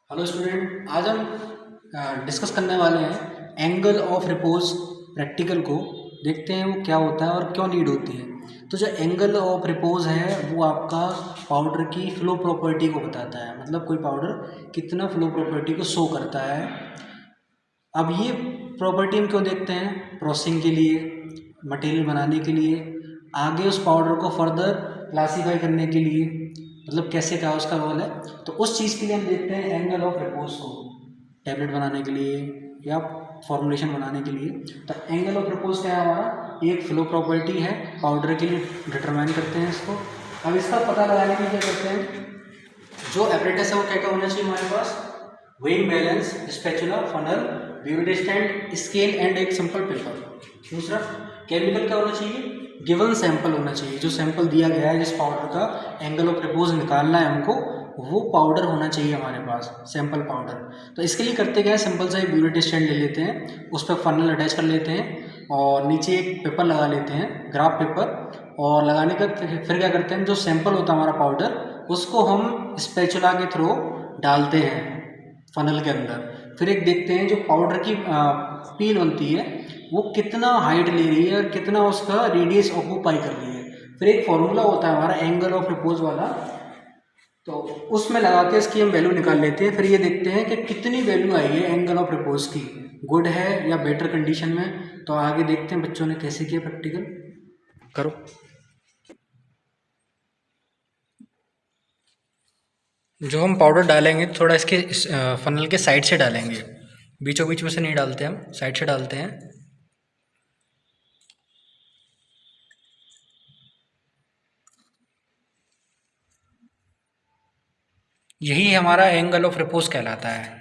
Hello student, आज हम discuss करने वाले हैं एंगल ऑफ रिपोज प्रैक्टिकल को। देखते हैं वो क्या होता है और क्यों नीड होती है। तो जो एंगल ऑफ रिपोज है वो आपका पाउडर की फ्लो प्रॉपर्टी को बताता है, मतलब कोई पाउडर कितना फ्लो प्रॉपर्टी को शो करता है। अब ये प्रॉपर्टी हम क्यों देखते हैं? प्रोसेसिंग के लिए, मटेरियल बनाने के लिए, आगे उस पाउडर को फर्दर क्लासीफाई करने के लिए, मतलब कैसे क्या उसका रोल है। तो उस चीज़ के लिए हम देखते हैं एंगल ऑफ रिपोज को, टैबलेट बनाने के लिए या फॉर्मुलेशन बनाने के लिए। तो एंगल ऑफ रिपोज क्या है हमारा? एक फ्लो प्रॉपर्टी है पाउडर के लिए, डिटरमाइन करते हैं इसको। अब इसका पता लगाने के लिए क्या करते हैं, जो एपरेटस है वो क्या क्या होना चाहिए हमारे पास? Weighing balance, spatula, funnel, burette stand, scale and एक सिंपल पेपर। दूसरा केमिकल क्या होना चाहिए? गिवन सैंपल होना चाहिए। जो सैंपल दिया गया है जिस पाउडर का एंगल ऑफ रिपोज निकालना है हमको, वो पाउडर होना चाहिए हमारे पास, सैंपल पाउडर। तो इसके लिए करते क्या है, सिंपल सा एक ब्यूरेट स्टैंड ले लेते हैं, उस पर फनल अटैच कर लेते हैं और नीचे एक पेपर लगा लेते हैं, ग्राफ पेपर। और लगाने का फिर क्या करते हैं, जो सैंपल होता है हमारा पाउडर, उसको हम स्पैचुला के थ्रू डालते हैं फनल के अंदर। फिर एक देखते हैं जो पाउडर की पील बनती है वो कितना हाइट ले रही है और कितना उसका रेडियस ऑक्यूपाई कर रही है। फिर एक फॉर्मूला होता है हमारा एंगल ऑफ रिपोज वाला, तो उसमें लगा के इसकी हम वैल्यू निकाल लेते हैं। फिर ये देखते हैं कि कितनी वैल्यू आई है एंगल ऑफ रिपोज की, गुड है या बेटर कंडीशन में। तो आगे देखते हैं बच्चों ने कैसे किया प्रैक्टिकल करो। जो हम पाउडर डालेंगे थोड़ा इसके फनल के साइड से डालेंगे, बीचों बीच में से नहीं डालते, हम साइड से डालते हैं। यही हमारा एंगल ऑफ रिपोज कहलाता है।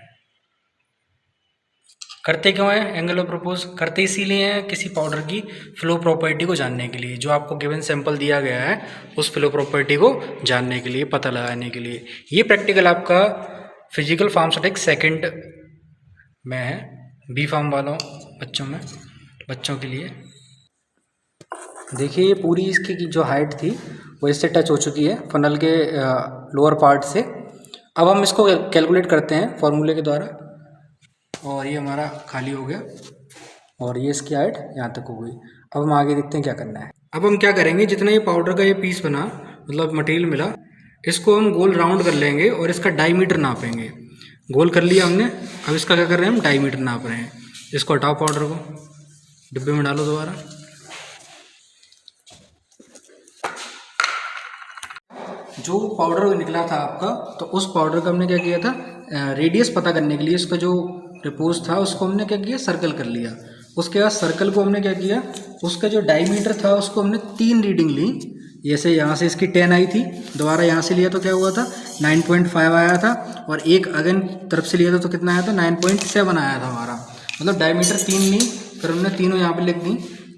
करते क्यों है एंगल ऑफ रिपोज? करते इसीलिए हैं किसी पाउडर की फ्लो प्रॉपर्टी को जानने के लिए, जो आपको गिवन सैंपल दिया गया है उस फ्लो प्रॉपर्टी को जानने के लिए, पता लगाने के लिए। ये प्रैक्टिकल आपका फिजिकल फार्मास्यूटिक्स सेकंड में है, बी फार्म वालों बच्चों के लिए। देखिए ये पूरी इसकी की जो हाइट थी वो इससे टच हो चुकी है फनल के लोअर पार्ट से। अब हम इसको कैलकुलेट करते हैं फॉर्मूले के द्वारा, और ये हमारा खाली हो गया और ये इसकी हाइट यहाँ तक हो गई। अब हम आगे देखते हैं क्या करना है। अब हम क्या करेंगे, जितना ये पाउडर का ये पीस बना, मतलब मटेरियल मिला, इसको हम गोल राउंड कर लेंगे और इसका डायमीटर नापेंगे। गोल कर लिया हमने, अब इसका क्या कर रहे हैं, हम डायमीटर नाप रहे हैं। इसको हटाओ, पाउडर को डिब्बे में डालो दोबारा। जो पाउडर निकला था आपका, तो उस पाउडर का हमने क्या किया था, रेडियस पता करने के लिए इसका जो रिपोज था उसको हमने क्या किया, सर्कल कर लिया। उसके बाद सर्कल को हमने क्या किया, उसका जो डायमीटर था उसको हमने 3 रीडिंग ली। जैसे यहाँ से इसकी 10 आई थी, दोबारा यहाँ से लिया तो क्या हुआ था, 9.5 आया था, और एक अगेन तरफ से लिया था तो कितना आया था, 9.7 आया था हमारा। मतलब डायमीटर 3 ली, फिर हमने तीनों यहाँ पे लिख दी,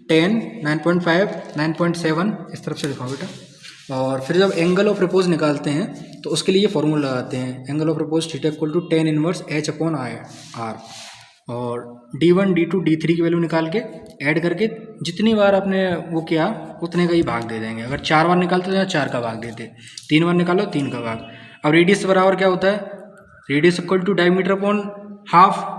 10, 9.5, 9.7, इस तरफ से दिखाओ बेटा। और फिर जब एंगल ऑफ रिपोज निकालते हैं तो उसके लिए ये फॉर्मूला लगाते हैं, angle of repose theta equal to tan inverse H/r। और D1, D2, D3 की वैल्यू निकाल के ऐड करके जितनी बार आपने वो किया उतने का ही भाग दे देंगे। अगर 4 बार निकालते तो 4 का भाग देते, 3 बार निकालो 3 का भाग। अब रेडियस बराबर क्या होता है, radius equal to diameter upon half.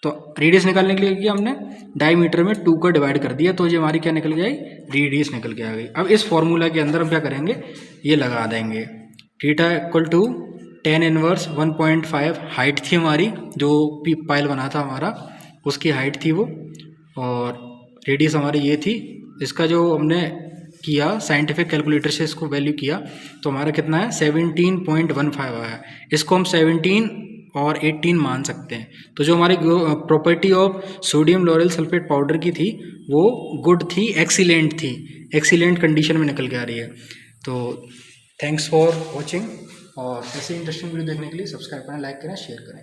तो रेडियस निकालने के लिए किया हमने, डायमीटर में 2 का डिवाइड कर दिया, तो ये हमारी क्या निकल गई, रेडियस निकल के आ गई। अब इस फॉर्मूला के अंदर हम क्या करेंगे, ये लगा देंगे, theta equal to tan inverse 1.5 height थी हमारी, जो पाइल बना था हमारा उसकी हाइट थी वो, और रेडियस हमारी ये थी। इसका जो हमने किया साइंटिफिक कैलकुलेटर से इसको वैल्यू किया तो हमारा कितना है, 17.15 आया। इसको हम 17 और 18 मान सकते हैं। तो जो हमारी property of sodium lauryl sulphate powder की थी वो गुड थी, एक्सीलेंट थी, एक्सीलेंट कंडीशन में निकल के आ रही है। तो थैंक्स फॉर वॉचिंग, और ऐसे इंटरेस्टिंग वीडियो देखने के लिए सब्सक्राइब करें, लाइक करें, शेयर करें।